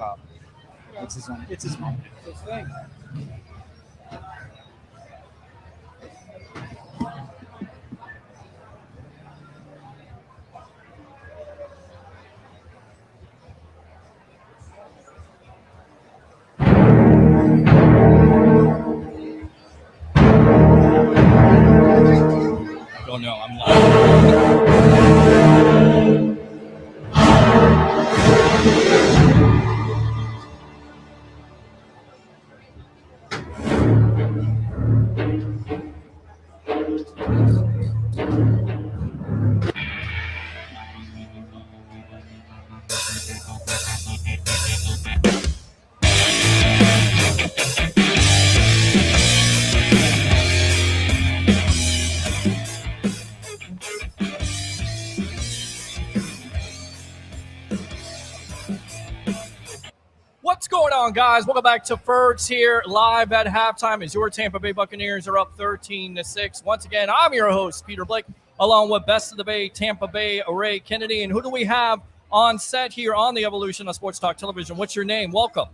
top. It's his moment. Oh no, I'm live. What's going on, guys? Welcome back to Ferg's here, live at halftime as your Tampa Bay Buccaneers are up 13-6. Once again, I'm your host, Peter Blake, along with Best of the Bay, Tampa Bay Ray Kennedy. And who do we have on set here on the Evolution of Sports Talk Television? What's your name? Welcome.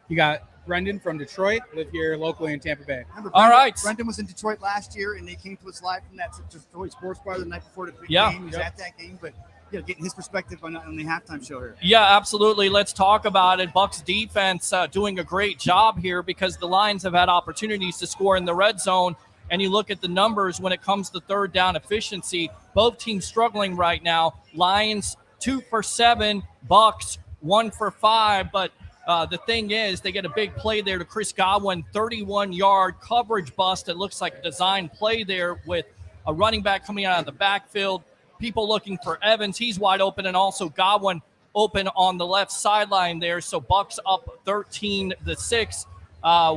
You got Brendan from Detroit, live here locally in Tampa Bay. All right. Brendan was in Detroit last year, and they came to us live from that Detroit Sports Bar the night before the big game. He was at that game, but getting his perspective on the halftime show here. Yeah, absolutely. Let's talk about it. Bucs defense doing a great job here because the Lions have had opportunities to score in the red zone. And you look at the numbers when it comes to third down efficiency, both teams struggling right now. Lions 2 for 7, Bucs 1 for 5. But the thing is, they get a big play there to Chris Godwin, 31-yard coverage bust. It looks like a design play there with a running back coming out of the backfield. People looking for Evans. He's wide open, and also Godwin open on the left sideline there. So Bucs up 13-6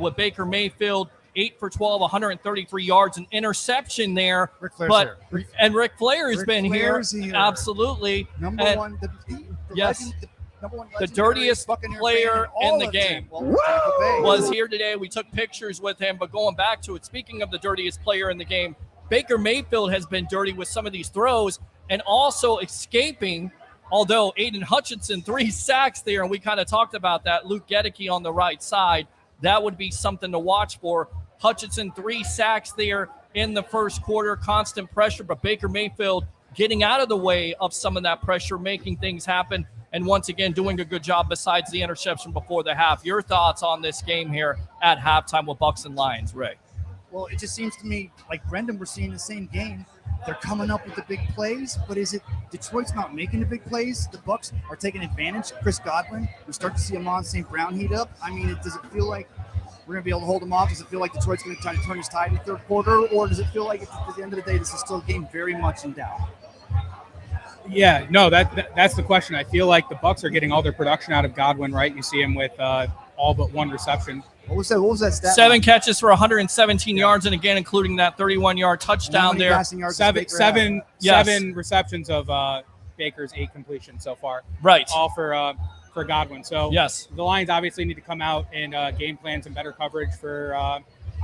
with Baker Mayfield, 8 for 12, 133 yards, an interception there. Ric Flair's here. And Ric Flair has been here. Absolutely. Absolutely. Number one. The dirtiest player in the game was here today. We took pictures with him, but going back to it, speaking of the dirtiest player in the game, Baker Mayfield has been dirty with some of these throws and also escaping, although Aiden Hutchinson, 3 sacks there, and we kind of talked about that. Luke Gedeke on the right side, that would be something to watch for. Hutchinson, 3 sacks there in the first quarter, constant pressure, but Baker Mayfield getting out of the way of some of that pressure, making things happen, and once again doing a good job besides the interception before the half. Your thoughts on this game here at halftime with Bucs and Lions, Ray? Well, it just seems to me like Brendan, we're seeing the same game. They're coming up with the big plays, but is it Detroit's not making the big plays? The Bucs are taking advantage. Chris Godwin, we start to see Amon St. Brown heat up. I mean, does it feel like we're going to be able to hold them off? Does it feel like Detroit's going to try to turn his tide in the third quarter? Or does it feel like at the end of the day, this is still a game very much in doubt? Yeah, no, that's the question. I feel like the Bucs are getting all their production out of Godwin, right? You see him with all but 1 reception. What was that stat? 7 catches for 117 yards, and again, including that 31-yard touchdown there. Seven receptions of Baker's 8 completions so far. Right. All for Godwin. So yes, the Lions obviously need to come out and game plan some better coverage for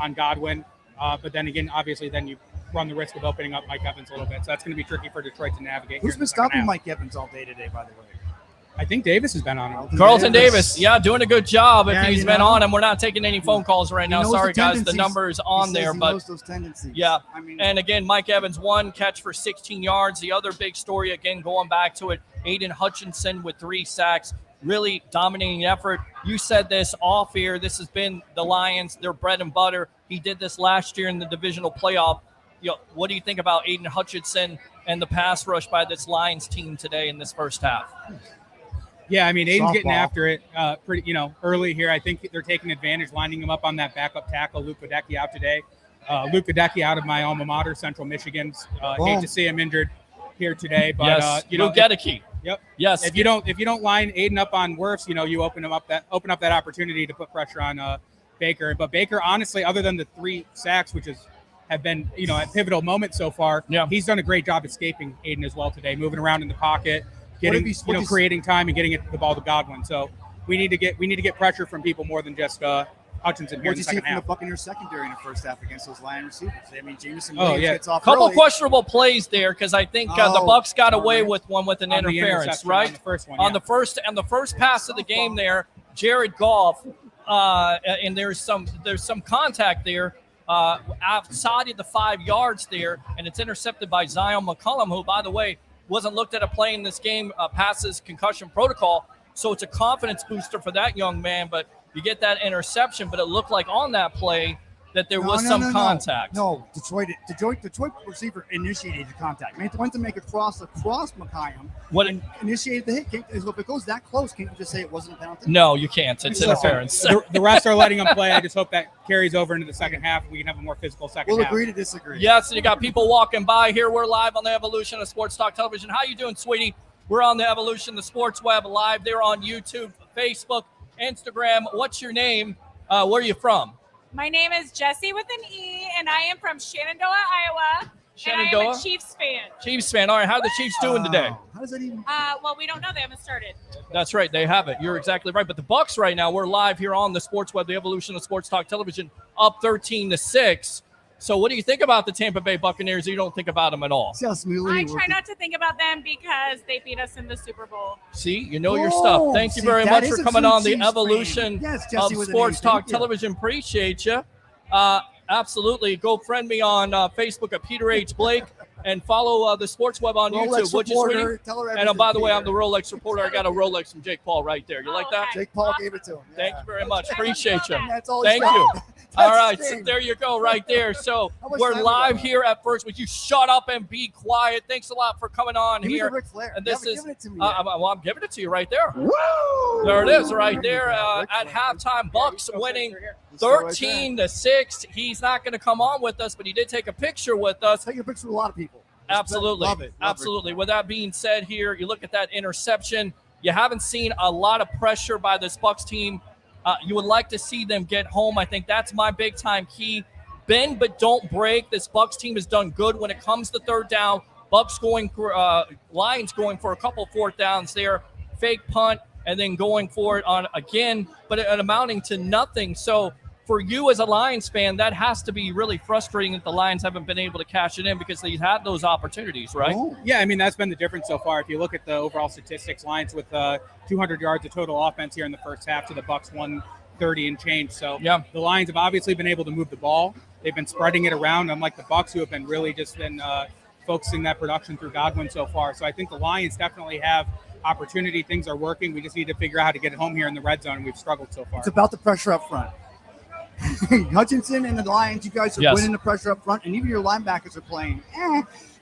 on Godwin. But then again, obviously, then you run the risk of opening up Mike Evans a little bit. So that's going to be tricky for Detroit to navigate. Who's been stopping Mike Evans all day today, by the way? I think Davis has been on him. Carlton Davis, doing a good job. If he's been on him, we're not taking any phone calls right now. Sorry, guys, the number is on there. But knows those tendencies. Yeah, and again, Mike Evans, 1 catch for 16 yards. The other big story, again, going back to it, Aiden Hutchinson with 3 sacks. Really dominating effort. You said this off here. This has been the Lions, their bread and butter. He did this last year in the divisional playoff. What do you think about Aiden Hutchinson and the pass rush by this Lions team today in this first half? Yeah, I mean, Aiden's getting after it pretty, early here. I think they're taking advantage, lining him up on that backup tackle. Luke Gedeke out today. Luke Gedeke out of my alma mater, Central Michigan. Hate to see him injured here today, but yes, Luke Gedeke. Yep. Yes. If you don't line Aiden up on Wirfs, you open up that opportunity to put pressure on Baker. But Baker, honestly, other than the 3 sacks, which have been a pivotal moment so far, he's done a great job escaping Aiden as well today, moving around in the pocket, getting creating time and getting the ball to Godwin. So we need to get pressure from people more than just Hutchinson here in the second half. What did you see from the Buccaneers secondary in the first half against those Lion receivers? I mean, Jameson Williams gets off couple early. Questionable plays there because I think the Bucs got away with one with an interference, right? On the first one, on the first pass of the game there, Jared Goff, and there's some contact there outside of the 5 yards there, and it's intercepted by Zion McCollum, who, by the way, wasn't looked at a play in this game, passes concussion protocol. So it's a confidence booster for that young man, but you get that interception, but it looked like on that play that there was some contact. No, Detroit receiver initiated the contact. Went to make a cross across McCollum. And initiated the hit. If it goes that close, can't you just say it wasn't a penalty? No, you can't. It's interference. The refs are letting them play. I just hope that carries over into the second half. We can have a more physical second half. We'll agree to disagree. Yes, and you got people walking by here. We're live on the Evolution of Sports Talk Television. How you doing, sweetie? We're on the Evolution, the Sports Web live. They're on YouTube, Facebook, Instagram. What's your name? Where are you from? My name is Jessie with an E, and I am from Shenandoah, Iowa. Shenandoah? And I am a Chiefs fan. Chiefs fan. All right, how are the Chiefs doing today? How does that even? Well, we don't know. They haven't started. That's right. They haven't. You're exactly right. But the Bucs right now, we're live here on the Sports Web, the Evolution of Sports Talk Television, up 13-6. So what do you think about the Tampa Bay Buccaneers? You don't think about them at all. See how smoothly I try not to think about them because they beat us in the Super Bowl. See, you know your stuff. Thank you very much for coming on the Evolution of Sports Talk Television. Appreciate you. Absolutely. Go friend me on Facebook at Peter H. Blake and follow the Sports Web on YouTube. Would you, sweetie? And by the way, I'm the Rolex reporter. I got a Rolex from Jake Paul right there. You like that? Jake Paul gave it to him. Thank you very much. Appreciate you. All Thank you. All right, so there you go right there. So we're live here at First. Would you shut up and be quiet? Thanks a lot for coming on Give here. me the Ric Flair. And this is given it to me well, I'm giving it to you right there. Woo! There it is right there at halftime. Bucs winning 13-6. He's not going to come on with us, but he did take a picture with us. Take a picture with a lot of people. Absolutely. Love it. Absolutely. With that being said here, you look at that interception. You haven't seen a lot of pressure by this Bucs team. You would like to see them get home. I think that's my big-time key. Bend but don't break. This Bucs team has done good when it comes to third down. Bucs going for Lions going for a couple fourth downs there. Fake punt and then going for it on again, but it amounting to nothing. So for you as a Lions fan, that has to be really frustrating that the Lions haven't been able to cash it in because they've had those opportunities, right? Oh. Yeah, I mean, that's been the difference so far. If you look at the overall statistics, Lions with 200 yards of total offense here in the first half to the Bucs 130 and change. So yeah, the Lions have obviously been able to move the ball. They've been spreading it around, unlike the Bucs, who have been really just been focusing that production through Godwin so far. So I think the Lions definitely have opportunity. Things are working. We just need to figure out how to get it home here in the red zone, and we've struggled so far. It's about the pressure up front. Hutchinson and the Lions, you guys are winning the pressure up front, and even your linebackers are playing.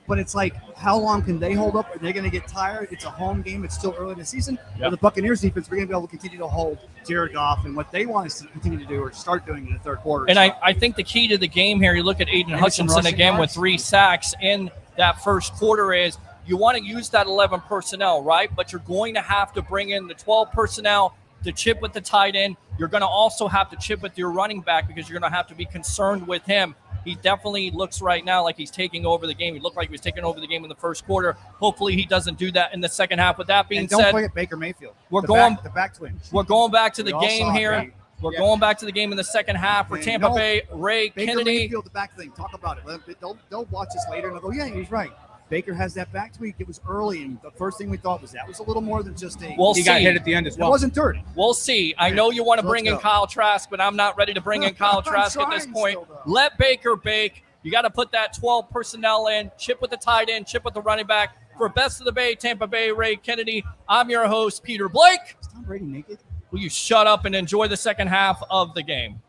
But it's like, how long can they hold up? Are they going to get tired? It's a home game. It's still early in the season. For the Buccaneers defense, we're going to be able to continue to hold Jared Goff and what they want us to continue to do or start doing in the third quarter. And I think the key to the game here, you look at Aiden Hutchinson again with 3 sacks in that first quarter is you want to use that 11 personnel, right? But you're going to have to bring in the 12 personnel to chip with the tight end. You're going to also have to chip with your running back because you're going to have to be concerned with him. He definitely looks right now like he's taking over the game. He looked like he was taking over the game in the first quarter. Hopefully he doesn't do that in the second half. With that being said, don't forget Baker Mayfield. The back twin. We're going back to the game here. We're going back to the game in the second half for Tampa Bay Ray Baker Kennedy. Mayfield, the back thing. Talk about it. They'll watch this later and they'll go, yeah, he's right. Baker has that back tweak. It was early, and the first thing we thought was that was a little more than just a. He got hit at the end as well. It wasn't dirty. We'll see. I know you want to bring in Kyle Trask, but I'm not ready to bring in Kyle Trask at this point. Let Baker bake. You got to put that 12 personnel in, chip with the tight end, chip with the running back. For Best of the Bay, Tampa Bay Ray Kennedy, I'm your host, Peter Blake. Is Tom Brady naked? Will you shut up and enjoy the second half of the game?